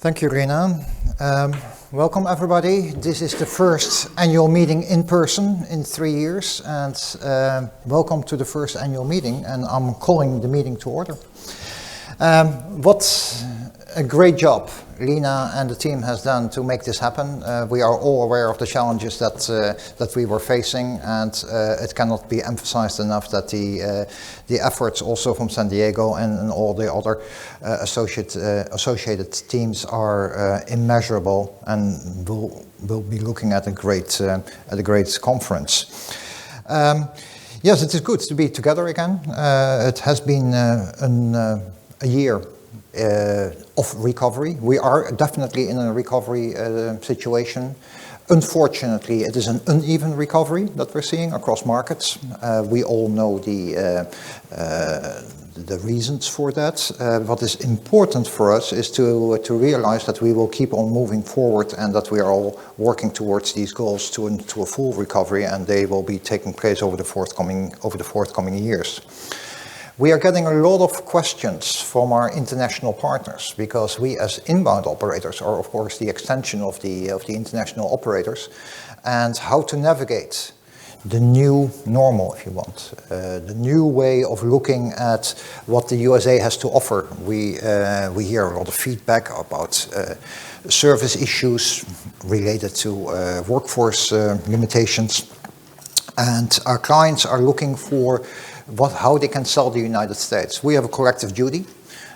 Thank you, Rina. Welcome, everybody. This is the first annual meeting in person in 3 years, and welcome to the first annual meeting, and I'm calling the meeting to order. What a great job Lina and the team has done to make this happen. We are all aware of the challenges that we were facing, and it cannot be emphasized enough that the efforts also from San Diego and all the other associated teams are immeasurable, and we'll be looking at a great conference. Yes, it is good to be together again. It has been a year of recovery. We are definitely in a recovery situation. Unfortunately, it is an uneven recovery that we're seeing across markets. We all know the reasons for that. What is important for us is to realize that we will keep on moving forward and that we are all working towards these goals to a full recovery, and they will be taking place over the forthcoming years. We are getting a lot of questions from our international partners because we as inbound operators are of course the extension of the international operators, and how to navigate the new normal, if you want, the new way of looking at what the USA has to offer. We hear a lot of feedback about service issues related to workforce limitations, and our clients are looking for how they can sell the United States. We have a collective duty,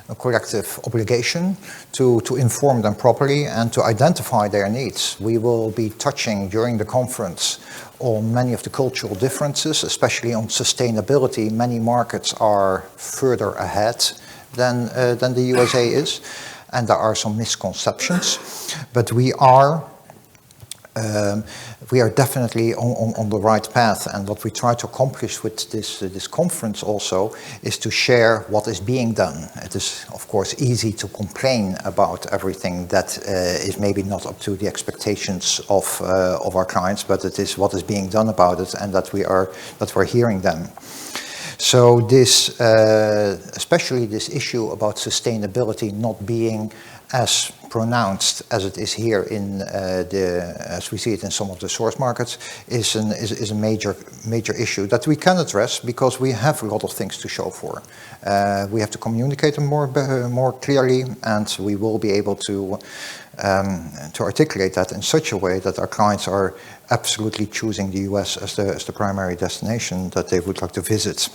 a collective obligation to inform them properly and to identify their needs. We will be touching during the conference on many of the cultural differences, especially on sustainability. Many markets are further ahead than the USA is, and there are some misconceptions, but we are definitely on the right path, and what we try to accomplish with this conference also is to share what is being done. It is of course easy to complain about everything that is maybe not up to the expectations of our clients, but it is what is being done about it, and that we're hearing them. So this, especially this issue about sustainability not being as pronounced as it is here as we see it in some of the source markets, is a major issue that we can address because we have a lot of things to show for. We have to communicate them more clearly, and we will be able to articulate that in such a way that our clients are absolutely choosing the US as the primary destination that they would like to visit.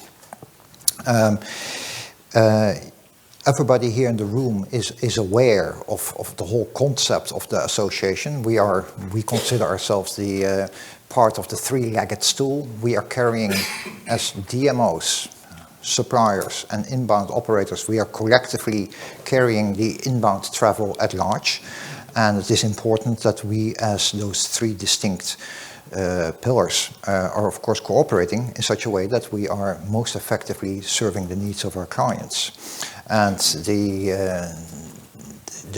Everybody here in the room is aware of the whole concept of the association. We consider ourselves the part of the three-legged stool. We are carrying, as DMOs, suppliers, and inbound operators, we are collectively carrying the inbound travel at large. And it is important that we, as those three distinct pillars, are of course cooperating in such a way that we are most effectively serving the needs of our clients. And the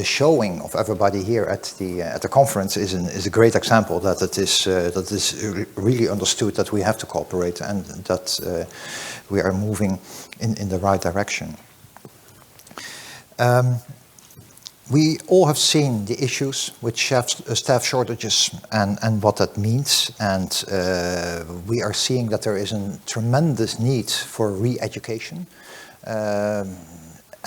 showing of everybody here at the conference is a great example that it is really understood that we have to cooperate, and that we are moving in the right direction. We all have seen the issues with staff shortages and what that means, and we are seeing that there is a tremendous need for re-education.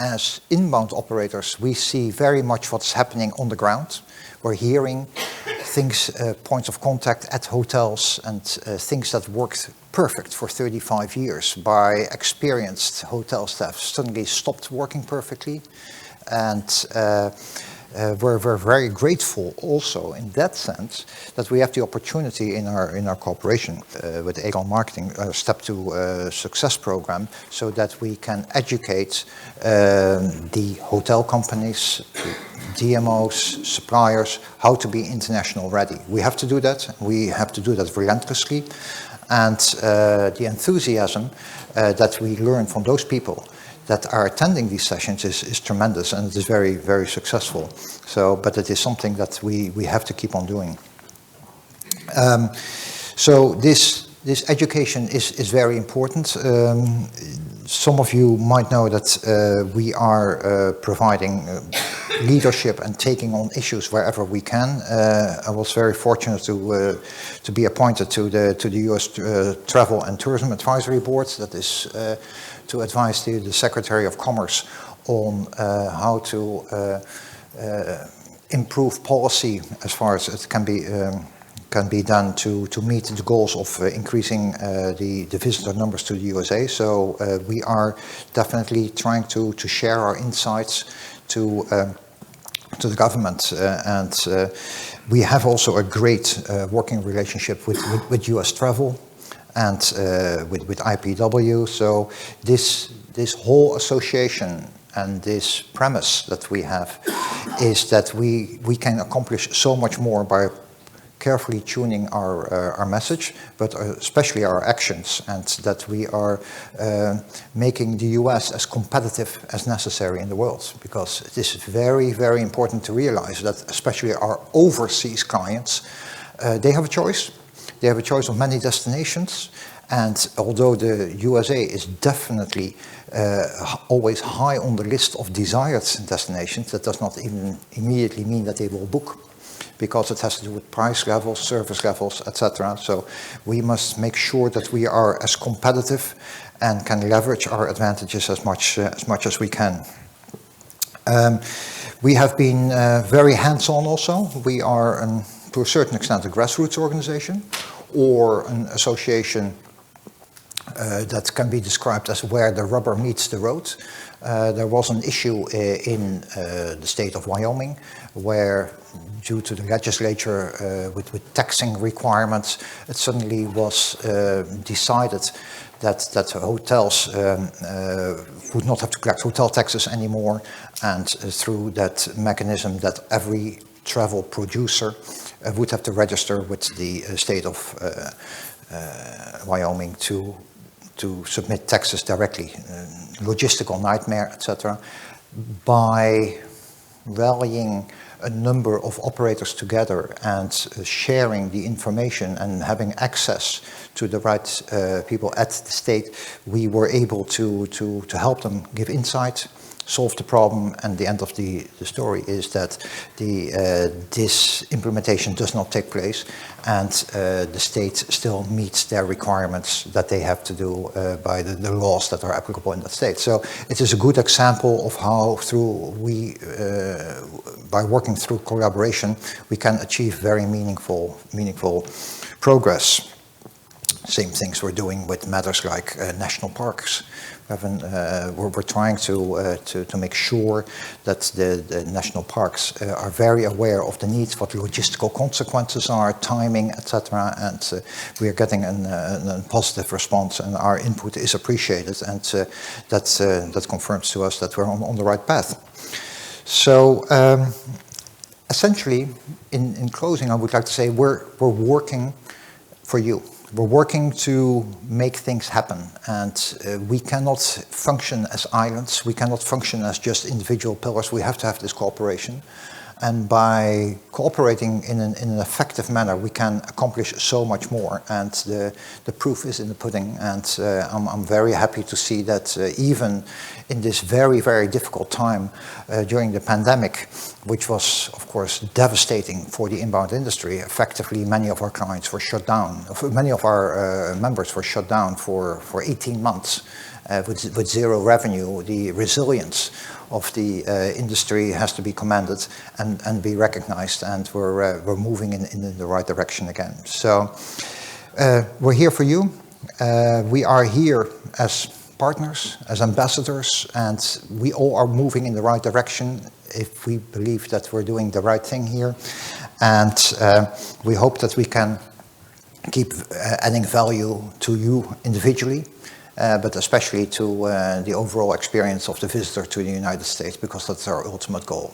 As inbound operators, we see very much what's happening on the ground. We're hearing things, points of contact at hotels, and things that worked perfect for 35 years by experienced hotel staff suddenly stopped working perfectly. And we're very grateful also in that sense that we have the opportunity in our cooperation with Aegon Marketing, Step to Success program, so that we can educate the hotel companies, DMOs, suppliers, how to be international ready. We have to do that. We have to do that relentlessly. And the enthusiasm that we learn from those people that are attending these sessions is tremendous, and it is very, very successful. So, but it is something that we have to keep on doing. So this education is very important. Some of you might know that we are providing leadership and taking on issues wherever we can. I was very fortunate to be appointed to the U.S. Travel and Tourism Advisory Board, that is to advise the Secretary of Commerce on how to improve policy as far as it can be done to meet the goals of increasing the visitor numbers to the USA. So we are definitely trying to share our insights to the government, and we have also a great working relationship with US Travel and with IPW. So this whole association and this premise that we have is that we can accomplish so much more by carefully tuning our message, but especially our actions, and that we are making the US as competitive as necessary in the world, because it is very, very important to realize that especially our overseas clients, they have a choice. They have a choice of many destinations, and although the USA is definitely always high on the list of desired destinations, that does not even immediately mean that they will book, because it has to do with price levels, service levels, etc. So we must make sure that we are as competitive and can leverage our advantages as much as we can. We have been very hands-on also. We are, to a certain extent, a grassroots organization or an association that can be described as where the rubber meets the road. There was an issue in the state of Wyoming where, due to the legislature with taxing requirements, it suddenly was decided that hotels would not have to collect hotel taxes anymore, and through that mechanism that every travel producer would have to register with the state of Wyoming to submit taxes directly. Logistical nightmare, etc. By rallying a number of operators together and sharing the information and having access to the right people at the state, we were able to help them give insight, solve the problem, and the end of the story is that this implementation does not take place, and the state still meets their requirements that they have to do by the laws that are applicable in that state. So it is a good example of how by working through collaboration, we can achieve very meaningful progress. Same things we're doing with matters like national parks. We're trying to make sure that the national parks are very aware of the needs, what the logistical consequences are, timing, etc. And we are getting a positive response, and our input is appreciated, and that confirms to us that we're on the right path. So essentially, in closing, I would like to say we're working for you. We're working to make things happen, and we cannot function as islands. We cannot function as just individual pillars. We have to have this cooperation, and by cooperating in an effective manner, we can accomplish so much more. And the proof is in the pudding. And I'm very happy to see that even in this very, very difficult time during the pandemic, which was, of course, devastating for the inbound industry. Effectively, many of our clients were shut down. Many of our members were shut down for 18 months with zero revenue. The resilience of the industry has to be commended and be recognized, and we're moving in the right direction again. So we're here for you. We are here as partners, as ambassadors, and we all are moving in the right direction if we believe that we're doing the right thing here. And we hope that we can keep adding value to you individually, but especially to the overall experience of the visitor to the United States, because that's our ultimate goal.